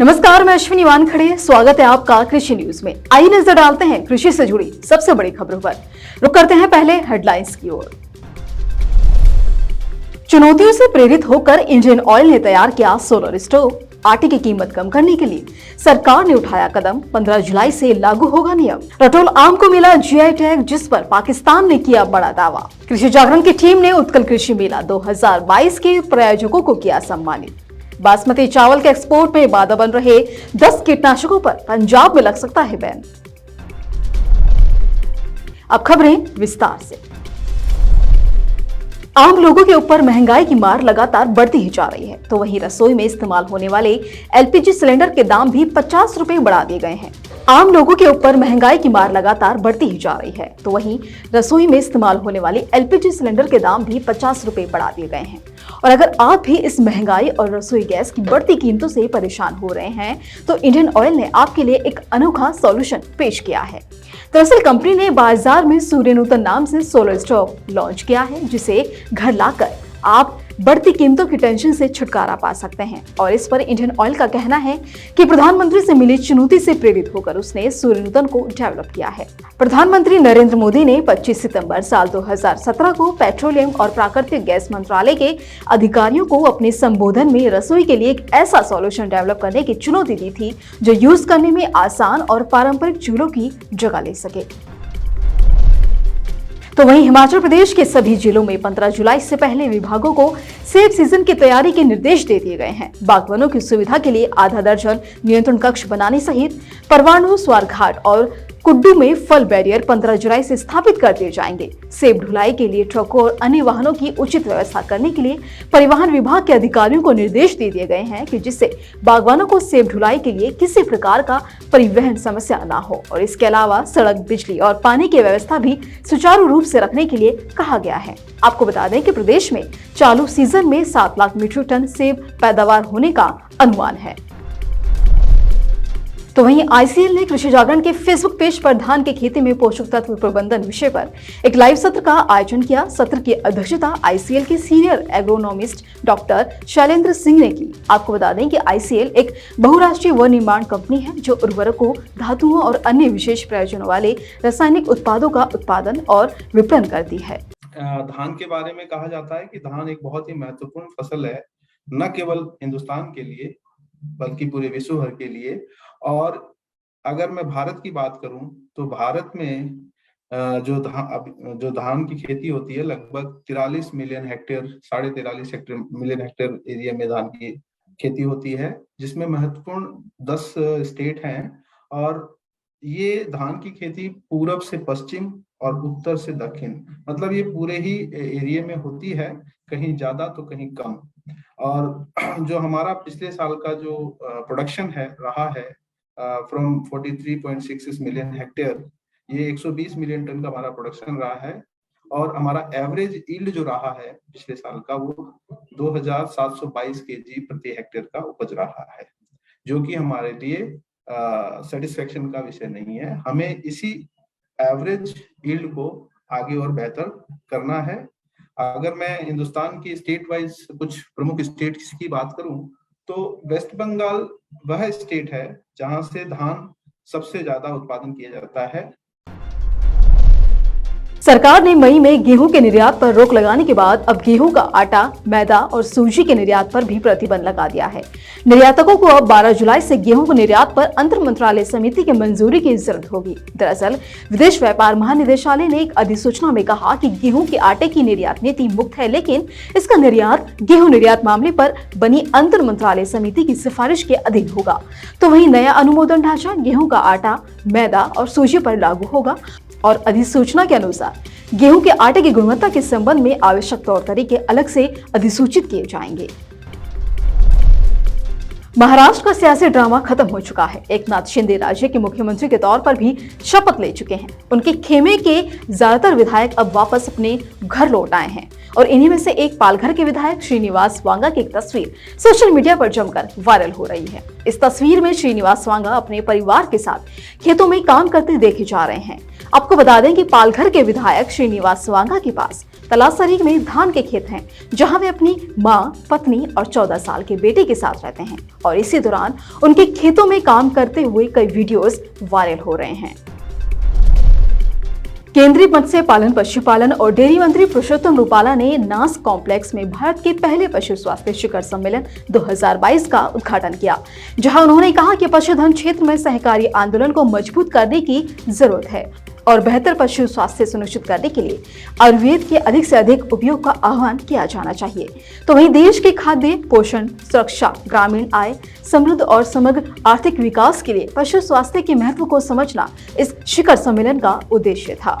नमस्कार, मैं अश्विनी वानखड़े। स्वागत है आपका कृषि न्यूज में। आइए नजर डालते हैं कृषि से जुड़ी सबसे बड़ी खबरों पर। रुक करते हैं पहले हेडलाइंस की ओर। चुनौतियों से प्रेरित होकर इंडियन ऑयल ने तैयार किया सोलर स्टोव। आटे की कीमत कम करने के लिए सरकार ने उठाया कदम। 15 जुलाई से लागू होगा नियम। रटोल आम को मिला जीआई टैग, जिस पर पाकिस्तान ने किया बड़ा दावा। कृषि जागरण की टीम ने उत्कल कृषि मेला 2022 के प्रायोजकों को किया सम्मानित। बासमती चावल के एक्सपोर्ट में बाधा बन रहे 10 कीटनाशकों पर पंजाब में लग सकता है बैन। अब खबरें विस्तार से। आम लोगों के ऊपर महंगाई की मार लगातार बढ़ती ही जा रही है, तो वहीं रसोई में इस्तेमाल होने वाले एलपीजी सिलेंडर के दाम भी 50 रुपए बढ़ा दिए गए हैं। आम लोगों के ऊपर महंगाई की मार लगातार बढ़ती ही जा रही है, तो वहीं रसोई में इस्तेमाल होने वाले एलपीजी सिलेंडर के दाम भी 50 रुपए बढ़ा दिए गए हैं। और अगर आप भी इस महंगाई और रसोई गैस की बढ़ती कीमतों से परेशान हो रहे हैं, तो इंडियन ऑयल ने आपके लिए एक अनोखा सॉल्यूशन पेश किया है। दरअसल कंपनी ने बाजार में सूर्य नूतन नाम से सोलर स्टोव लॉन्च किया है, जिसे घर लाकर आप बढ़ती कीमतों की टेंशन से छुटकारा पा सकते हैं। और इस पर इंडियन ऑयल का कहना है कि प्रधानमंत्री से मिली चुनौती से प्रेरित होकर उसने सूर्य नूतन को डेवलप किया है। प्रधानमंत्री नरेंद्र मोदी ने 25 सितंबर साल 2017 को पेट्रोलियम और प्राकृतिक गैस मंत्रालय के अधिकारियों को अपने संबोधन में रसोई के लिए एक ऐसा सॉल्यूशन डेवलप करने की चुनौती दी थी जो यूज करने में आसान और पारंपरिक चूल्हों की जगह ले सके। तो वहीं हिमाचल प्रदेश के सभी जिलों में 15 जुलाई से पहले विभागों को सेब सीजन की तैयारी के निर्देश दे दिए गए हैं। बागवानों की सुविधा के लिए आधा दर्जन नियंत्रण कक्ष बनाने सहित परवाणु, स्वारघाट और कुड्डू में फल बैरियर 15 जुलाई से स्थापित कर दिए जाएंगे। सेब ढुलाई के लिए ट्रकों और अन्य वाहनों की उचित व्यवस्था करने के लिए परिवहन विभाग के अधिकारियों को निर्देश दे दिए गए हैं कि जिससे बागवानों को सेब ढुलाई के लिए किसी प्रकार का परिवहन समस्या ना हो। और इसके अलावा सड़क, बिजली और पानी की व्यवस्था भी सुचारू रूप से रखने के लिए कहा गया है। आपको बता दें कि प्रदेश में चालू सीजन में 7 लाख मीट्रिक टन सेब पैदावार होने का अनुमान है। तो वहीं आईसीएल ने कृषि जागरण के फेसबुक पेज पर धान की खेती में पोषक तत्व प्रबंधन विषय पर एक लाइव सत्र का आयोजन किया। सत्र की अध्यक्षता आईसीएल के senior agronomist doctor Shailendra Singh ने की। आपको बता दें कि आईसीएल एक बहुराष्ट्रीय वन निर्माण कंपनी है जो उर्वरकों, धातुओं और अन्य विशेष प्रयोजनों वाले रासायनिक उत्पादों का उत्पादन और विपणन करती है। धान के बारे में कहा जाता है कि धान एक बहुत ही महत्वपूर्ण फसल है, न केवल हिंदुस्तान के लिए बल्कि पूरे विश्व भर के लिए। और अगर मैं भारत की बात करूं तो भारत में जो धान की खेती होती है लगभग 43 million hectare, 43.5 million hectare area में धान की खेती होती है, जिसमें महत्वपूर्ण 10 स्टेट हैं। और ये धान की खेती पूरब से पश्चिम और उत्तर से दक्षिण, मतलब ये पूरे ही एरिया में होती है, कहीं ज्यादा तो कहीं कम। और जो हमारा पिछले साल का जो प्रोडक्शन है रहा है फ्रॉम 43.66 मिलियन हेक्टेयर, ये 120 मिलियन टन का हमारा प्रोडक्शन रहा है। और हमारा एवरेज यील्ड जो रहा है पिछले साल का वो 2722 केजी प्रति हेक्टेयर का उपज रहा है, जो कि हमारे लिए सेटिस्फेक्शन का विषय नहीं है। हमें इसी एवरेज यील्ड को आगे और बेहतर करना है। अगर मैं हिंदुस्तान की स्टेट वाइज कुछ प्रमुख स्टेट्स की बात करूं तो वेस्ट बंगाल वह स्टेट है जहां से धान सबसे ज्यादा उत्पादन किया जाता है। सरकार ने मई में गेहूं के निर्यात पर रोक लगाने के बाद अब गेहूं का आटा, मैदा और सूजी के निर्यात पर भी प्रतिबंध लगा दिया है। निर्यातकों को अब 12 जुलाई से गेहूं के निर्यात पर अंतर मंत्रालय समिति की मंजूरी की जरूरत होगी। दरअसल विदेश व्यापार महानिदेशालय ने एक अधिसूचना में कहा कि गेहूं के आटे की निर्यात नीति मुक्त है, लेकिन इसका निर्यात गेहूं निर्यात मामले पर बनी अंतर मंत्रालय समिति की सिफारिश के अधीन होगा। तो वहीं नया अनुमोदन ढांचा गेहूं का आटा, मैदा और सूजी पर लागू होगा। और अधिसूचना के अनुसार गेहूं के आटे की गुणवत्ता के संबंध में आवश्यक तौर तरीके अलग से अधिसूचित किए जाएंगे। महाराष्ट्र का सियासी ड्रामा खत्म हो चुका है। एकनाथ शिंदे राज्य के मुख्यमंत्री के तौर पर भी शपथ ले चुके हैं। उनके खेमे के ज्यादातर विधायक अब वापस अपने घर लौट आए हैं और इन्हीं में से एक पालघर के विधायक श्रीनिवास वांगा की एक तस्वीर सोशल मीडिया पर जमकर वायरल हो रही है। इस तस्वीर में श्रीनिवास वांगा अपने परिवार के साथ खेतों में काम करते देखे जा रहे हैं। आपको बता दें कि पालघर के विधायक श्रीनिवास स्वांगा के पास तलासरी में धान के खेत हैं, जहां वे अपनी मां, पत्नी और 14 साल के बेटे के साथ रहते हैं और इसी दौरान उनके खेतों में काम करते हुए कई वीडियोस वायरल हो रहे हैं। केंद्रीय मत्स्य पालन, पशुपालन और डेयरी मंत्री पुरुषोत्तम रूपाला ने नास कॉम्प्लेक्स में भारत के पहले पशु स्वास्थ्य शिखर सम्मेलन 2022 का उद्घाटन किया, जहां उन्होंने कहा कि पशुधन क्षेत्र में सहकारी आंदोलन को मजबूत करने की जरूरत है और बेहतर पशु स्वास्थ्य सुनिश्चित करने के लिए आयुर्वेद के अधिक से अधिक उपयोग का आह्वान किया जाना चाहिए। तो वहीं देश के खाद्य, पोषण, सुरक्षा, ग्रामीण आय, समृद्ध और समग्र आर्थिक विकास के लिए पशु स्वास्थ्य के महत्व को समझना इस शिखर सम्मेलन का उद्देश्य था।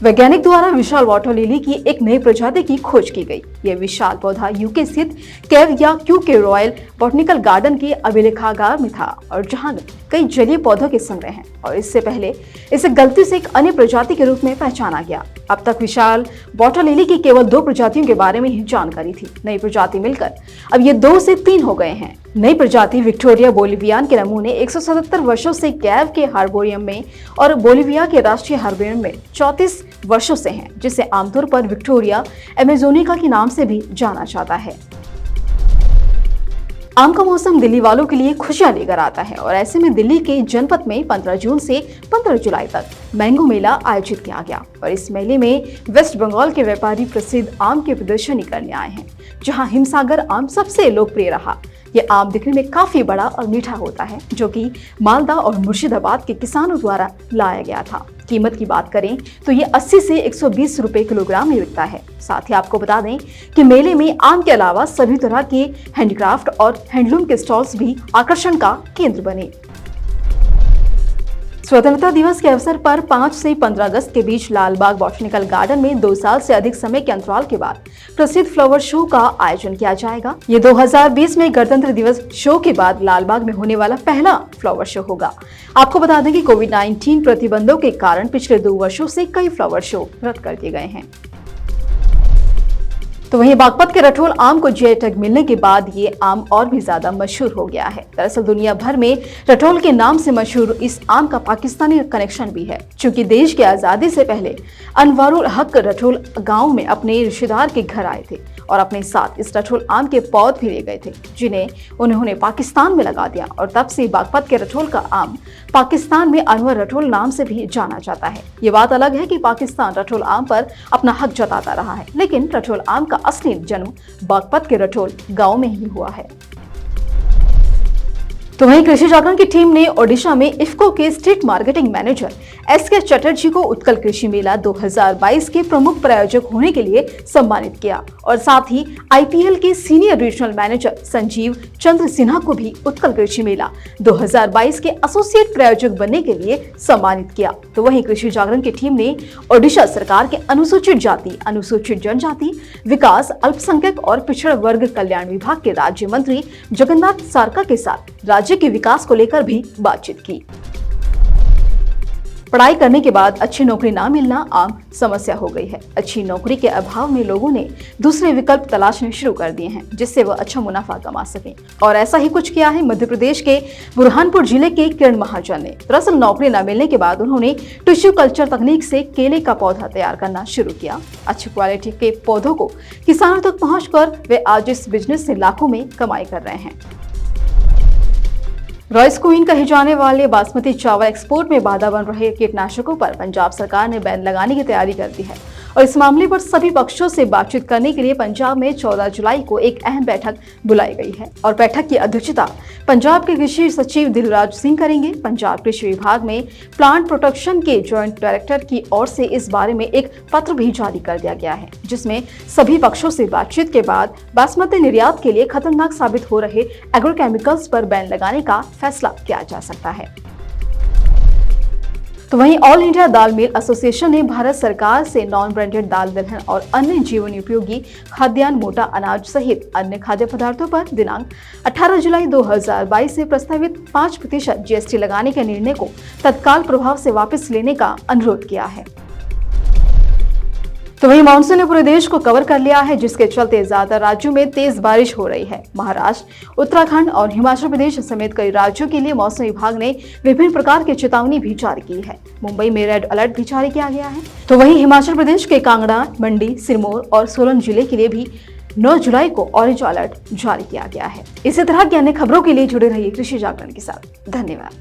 वैज्ञानिक द्वारा विशाल वाटर लिली की एक नई प्रजाति की खोज की गई। यह विशाल पौधा यूके स्थित केव या क्यू के रॉयल बॉटनिकल गार्डन के अभिलेखागार में था और जहां कई जलीय पौधों के संग्रह हैं और इससे पहले इसे गलती से एक अन्य प्रजाति के रूप में पहचाना गया। अब तक विशाल वाटर लिली की केवल 2 प्रजातियों के बारे में ही जानकारी थी। नई प्रजाति मिलकर अब ये 2 से 3 हो गए हैं। नई प्रजाति विक्टोरिया बोलिवियान के नमूने 177 वर्षों से कैव के हार्बोरियम में और बोलिविया के राष्ट्रीय हार्बोरियम में 34 वर्षों से हैं, जिसे आमतौर पर विक्टोरिया अमेजोनिका के नाम से भी जाना जाता है। आम का मौसम दिल्ली वालों के लिए खुशियां लेकर आता है और ऐसे में दिल्ली के जनपद में 15 जून से 15 जुलाई तक मैंगो मेला आयोजित किया गया और इस मेले में वेस्ट बंगाल के व्यापारी प्रसिद्ध आम की प्रदर्शनी करने आए हैं, जहां हिमसागर आम सबसे लोकप्रिय रहा। यह आम दिखने में काफी बड़ा और मीठा होता है, जो कि मालदा और मुर्शिदाबाद के किसानों द्वारा लाया गया था। कीमत की बात करें तो ये 80 से 120 रुपए किलोग्राम में बिकता है। साथ ही आपको बता दें कि मेले में आम के अलावा सभी तरह के हैंडीक्राफ्ट और हैंडलूम के स्टॉल्स भी आकर्षण का केंद्र बने। स्वतंत्रता दिवस के अवसर पर 5 से 15 अगस्त के बीच लालबाग बॉटनिकल गार्डन में 2 साल से अधिक समय के अंतराल के बाद प्रसिद्ध फ्लावर शो का आयोजन किया जाएगा। ये 2020 में गणतंत्र दिवस शो के बाद लालबाग में होने वाला पहला फ्लावर शो होगा। आपको बता दें कि कोविड-19 प्रतिबंधों के कारण पिछले 2 वर्षों से कई फ्लावर शो रद्द कर दिए गए हैं। तो वहीं बागपत के रठोल आम को जीआई टैग मिलने के बाद ये आम और भी ज्यादा मशहूर हो गया है। दरअसल दुनिया भर में रठोल के नाम से मशहूर इस आम का पाकिस्तानी कनेक्शन भी है, क्योंकि देश की आजादी से पहले अनवारुल हक रठोल गांव में अपने रिश्तेदार के घर आए थे और अपने साथ इस रठोल आम के पौध भी ले गए थे, जिन्हें उन्होंने पाकिस्तान में लगा दिया और तब से बागपत के रठोल का आम पाकिस्तान में अनवर रठोल नाम से भी जाना जाता है। ये बात अलग है कि पाकिस्तान रठोल आम पर अपना हक जताता रहा है, लेकिन रठोल आम का असली जन्म बागपत के रठोल गांव में ही हुआ है। तो वहीं कृषि जागरण की टीम ने ओडिशा में इफ्को के state marketing manager S K Chatterjee को उत्कल कृषि मेला 2022 के प्रमुख प्रायोजक होने के लिए सम्मानित किया और साथ ही आईपीएल के सीनियर रीजनल मैनेजर संजीव चंद्र सिन्हा को भी उत्कल कृषि मेला 2022 के एसोसिएट प्रायोजक बनने के लिए सम्मानित किया। तो वहीं कृषि जागरण की टीम ने ओडिशा सरकार के अनुसूचित जाति, अनुसूचित जनजाति विकास, अल्पसंख्यक और पिछड़ा वर्ग कल्याण विभाग के राज्य मंत्री जगन्नाथ सारका के साथ राज्य के विकास को लेकर भी बातचीत की। पढ़ाई करने के बाद अच्छी नौकरी ना मिलना आम समस्या हो गई है। अच्छी नौकरी के अभाव में लोगों ने दूसरे विकल्प तलाशने शुरू कर दिए हैं, जिससे वह अच्छा मुनाफा कमा सकें। और ऐसा ही कुछ किया है मध्य प्रदेश के बुरहानपुर जिले के किरण महाजन ने। दरअसल नौकरी न मिलने के बाद उन्होंने टिश्यू कल्चर तकनीक से केले का पौधा तैयार करना शुरू किया। अच्छी क्वालिटी के पौधों को किसानों तक पहुंचकर वे आज इस बिजनेस से लाखों में कमाई कर रहे हैं। राइस क्वीन कहे जाने वाले बासमती चावल एक्सपोर्ट में बाधा बन रहे कीटनाशकों पर पंजाब सरकार ने बैन लगाने की तैयारी कर दी है और इस मामले पर सभी पक्षों से बातचीत करने के लिए पंजाब में 14 जुलाई को एक अहम बैठक बुलाई गई है और बैठक की अध्यक्षता पंजाब के कृषि सचिव दिलराज सिंह करेंगे। पंजाब कृषि विभाग में प्लांट प्रोटेक्शन के जॉइंट डायरेक्टर की ओर से इस बारे में एक पत्र भी जारी कर दिया गया है, जिसमें सभी पक्षों से बातचीत के बाद बासमती निर्यात के लिए खतरनाक साबित हो रहे एग्रोकेमिकल्स पर बैन लगाने का फैसला किया जा सकता है। तो वहीं ऑल इंडिया दाल मिल एसोसिएशन ने भारत सरकार से नॉन ब्रांडेड दाल दलहन और अन्य जीवन उपयोगी खाद्यान्न, मोटा अनाज सहित अन्य खाद्य पदार्थों पर दिनांक 18 जुलाई 2022 से प्रस्तावित 5% जीएसटी लगाने के निर्णय को तत्काल प्रभाव से वापस लेने का अनुरोध किया है। तो वहीं मानसून ने पूरे देश को कवर कर लिया है, जिसके चलते ज्यादातर राज्यों में तेज बारिश हो रही है। महाराष्ट्र, उत्तराखंड और हिमाचल प्रदेश समेत कई राज्यों के लिए मौसम विभाग ने विभिन्न प्रकार की चेतावनी भी जारी की है। मुंबई में रेड अलर्ट भी जारी किया गया है। तो वहीं हिमाचल प्रदेश के कांगड़ा, मंडी, सिरमौर और सोलन जिले के लिए भी 9 जुलाई को ऑरेंज अलर्ट जारी किया गया है। इसी तरह की अन्य खबरों के लिए जुड़े रहिए कृषि जागरण के साथ। धन्यवाद।